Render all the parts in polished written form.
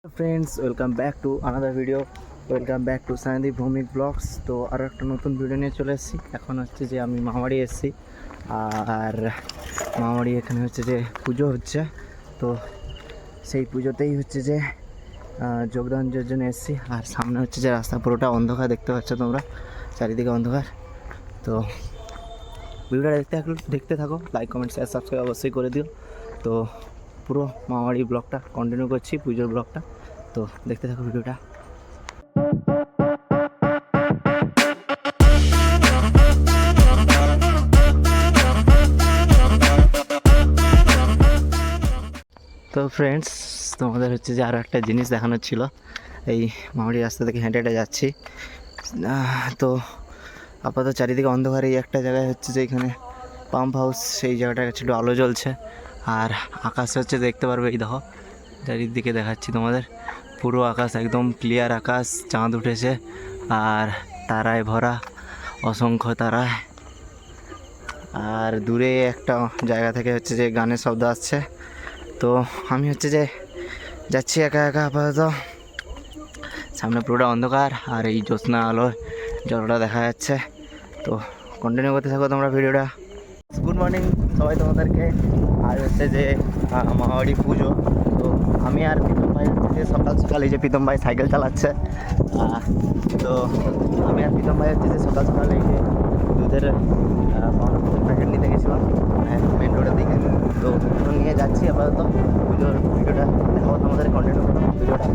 Friends welcome back to another video welcome back to Sayandeep Bhowmik vlogs. तो और एक नतून भिडियो निये चले एसेছি। এখন হচ্ছে যে আমি মামাবাড়ি এসেছি আর মামাবাড়ি এখানে হচ্ছে যে পুজো হচ্ছে, তো সেই পুজোতেই হচ্ছে যে যোগদানের জন্য এসেছি। আর সামনে হচ্ছে যে রাস্তা পুরোটা অন্ধকার, দেখতে পাচ্ছ তোমরা চারিদিকে অন্ধকার। তো ভিডিওটা দেখতে থাকো, লাইক কমেন্ট শেয়ার সাবস্ক্রাইব অবশ্যই করে দিও। তো পুরো মামাবাড়ি ব্লগটা কন্টিনিউ করছি, পুজোর ব্লগটা। তো দেখতে থাকো ভিডিওটা। তো ফ্রেন্ডস তোমাদের হচ্ছে যে আরও একটা জিনিস দেখানোর ছিল। এই মামাবাড়ি রাস্তা থেকে হেঁটে হেঁটে যাচ্ছি, তো আপাতত চারিদিকে অন্ধকার। এই একটা জায়গায় হচ্ছে যে এখানে পাম্প হাউস, সেই জায়গাটা ছিল আলো জ্বলছে। আর আকাশ হচ্ছে দেখতে পারবে, এই দেখো চারিদিকে দেখাচ্ছি তোমাদের, পুরো আকাশ একদম ক্লিয়ার আকাশ, চাঁদ উঠেছে আর তারায় ভরা, অসংখ্য তারায়। আর দূরে একটা জায়গা থেকে হচ্ছে যে গানের শব্দ আসছে। তো আমি হচ্ছে যে যাচ্ছি একা একা আপাতত, সামনে পুরোটা অন্ধকার আর এই জ্যোৎস্না আলোয় জলটা দেখা যাচ্ছে। তো কন্টিনিউ করতে থাকো তোমরা ভিডিওটা। গুড মর্নিং সবাই তোমাদেরকে। আর হচ্ছে যে মামাবাড়ি পুজো, তো আমি আর প্রীতম ভাই হচ্ছে যে সকাল সকাল, এই যে প্রীতম ভাই সাইকেল চালাচ্ছে, তো আমি আর প্রীতম ভাই হচ্ছে যে সকাল সকাল এই যে দুধের প্যাকেট নিতে গেছিলাম মেন রোডের দিকে। তো নিয়ে যাচ্ছি আপাতত, পুজোর ভিডিওটা দেখাবো তোমাদের, কন্টিনিউ করো ভিডিওটা।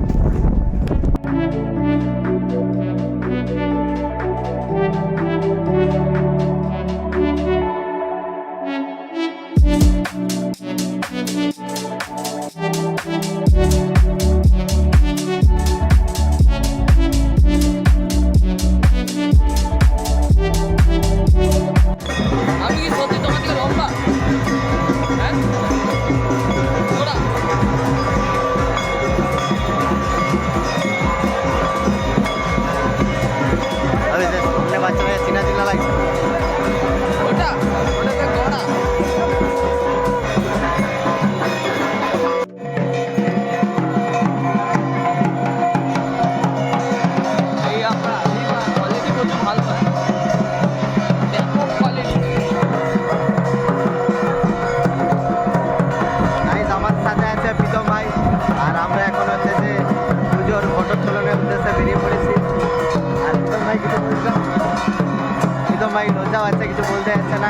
ভাই লজ্জা আছে, কিছু বলতে যাচ্ছে না।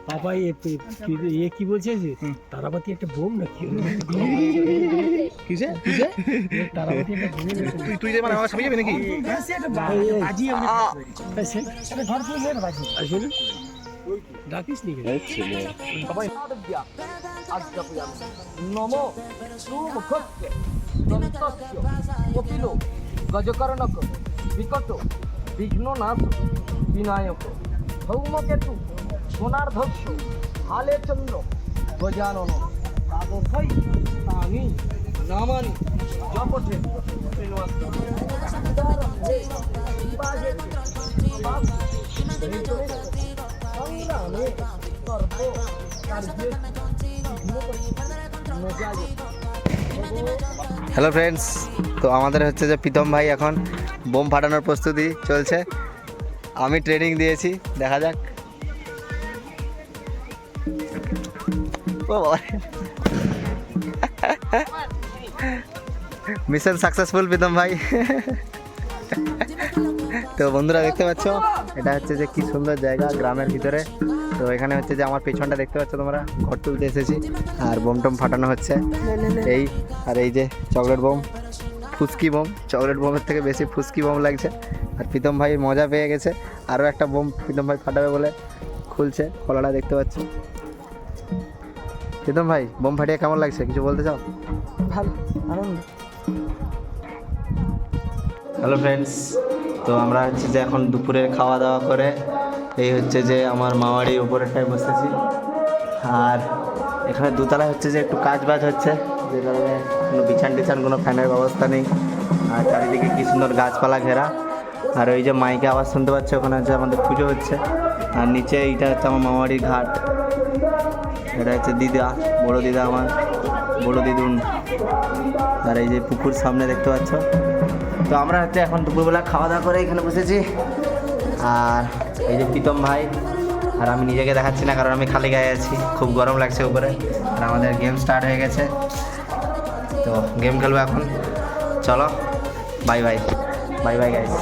বাবা এ কি বলছে যে তারাবাতি একটা বোম নাকি? তারাবাতি একটা বোম, তুই মানে আমার সামনে যাবে নাকি? ডাকিস নি নমো সুমুখস্য দন্তস্য কপিলো গজকর্ণক বিকট বিঘ্ননাশ বিনায়ক ধৌমকেতু সোনার্ধস্য হালে চন্দ্র গজানন দ্বাদশৈ তানি নামানি জপঠে হ্যালো ফ্রেন্ডস, তো আমাদের হচ্ছে যে প্রীতম ভাই এখন বোম ফাটানোর প্রস্তুতি চলছে, আমি ট্রেনিং দিয়েছি, দেখা যাক। মিশন সাকসেসফুল প্রীতম ভাই। তো বন্ধুরা দেখতে পাচ্ছ, এটা হচ্ছে যে কি সুন্দর জায়গা গ্রামের ভিতরে। তো এখানে হচ্ছে যে আমার পেছনটা দেখতে পাচ্ছ তোমরা, ঘর তুলতে এসেছি আর বোম টোম ফাটানো হচ্ছে এই। আর এই যে চকলেট বোম, ফুসকি বোম, চকলেট বোমের থেকে বেশি ফুসকি বোম লাগছে। আর প্রীতম ভাই মজা পেয়ে গেছে, আরও একটা বোম প্রীতম ভাই ফাটাবে বলে খুলছে, খোলাটা দেখতে পাচ্ছ। প্রীতম ভাই বোম ফাটিয়ে কেমন লাগছে, কিছু বলতে চাও? ভালো, আনন্দ। হ্যালো ফ্রেন্ডস, তো আমরা হচ্ছে যে এখন দুপুরে খাওয়া দাওয়া করে এই হচ্ছে যে আমার মামারির উপরেরটায় বসেছি। আর এখানে দোতলায় হচ্ছে যে একটু কাজ বাজ হচ্ছে, যে কারণে কোনো বিছান টিছান কোনো ফ্যানের ব্যবস্থা নেই। আর চারিদিকে কী সুন্দর গাছপালা ঘেরা। আর ওই যে মাইকে আওয়াজ শুনতে পাচ্ছে, ওখানে হচ্ছে আমাদের পুজো হচ্ছে। আর নিচে এইটা হচ্ছে আমার মামারির ঘাট, এটা হচ্ছে দিদা, বড় দিদা আমার, বড় দিদুন। আর এই যে পুকুর সামনে দেখতে পাচ্ছ। তো আমরা হচ্ছে এখন দুপুরবেলা খাওয়া দাওয়া করে এখানে বসেছি। আর এই যে প্রীতম ভাই আর আমি নিজেকে দেখাচ্ছি না, কারণ আমি খালি গায়ে আছি, খুব গরম লাগছে উপরে। আর আমাদের গেম স্টার্ট হয়ে গেছে, তো গেম খেলবো এখন। চলো, bye bye, bye bye guys.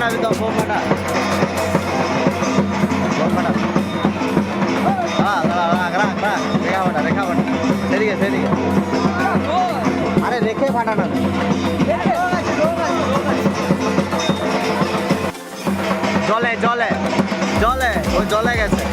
अभी तो फोन बना हाँ रेखा बना सही है अरे रेखे फाटाना जले जले जले वो जले गए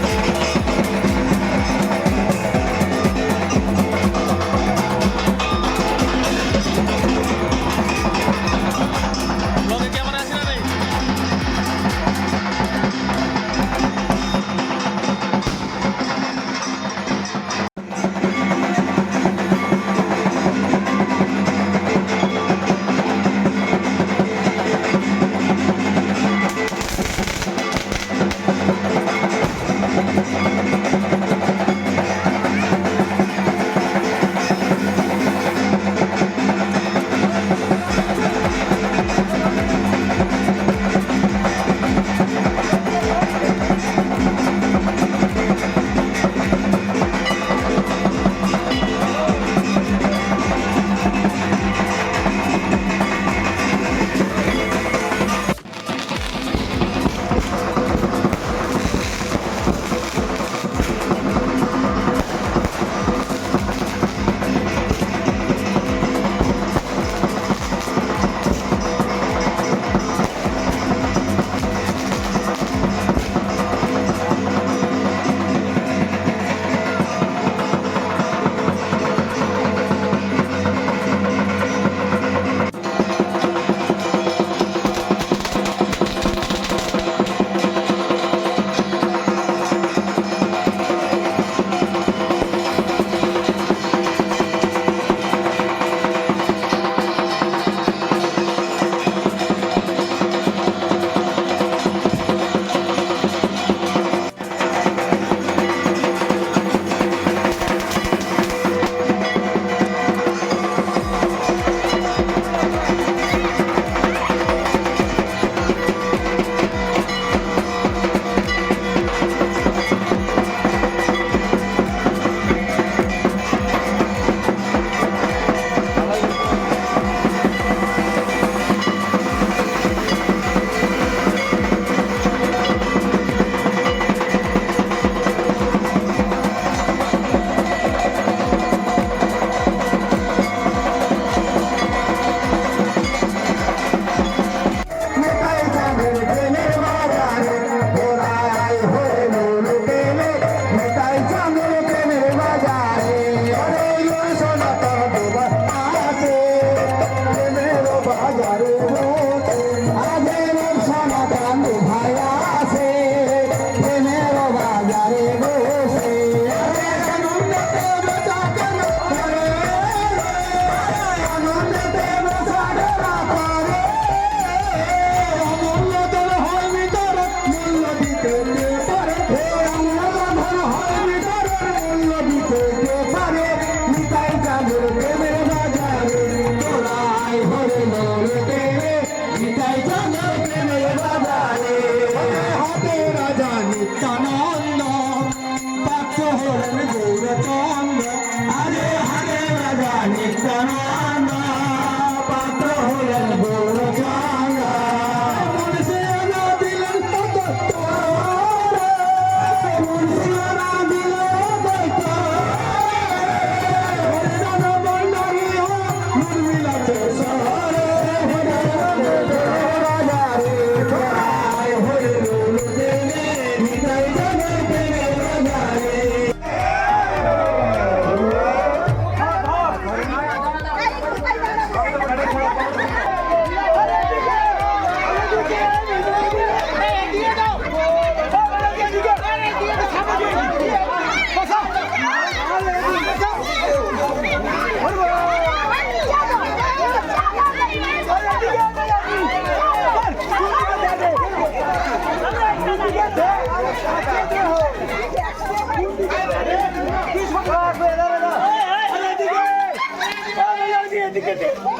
Oh,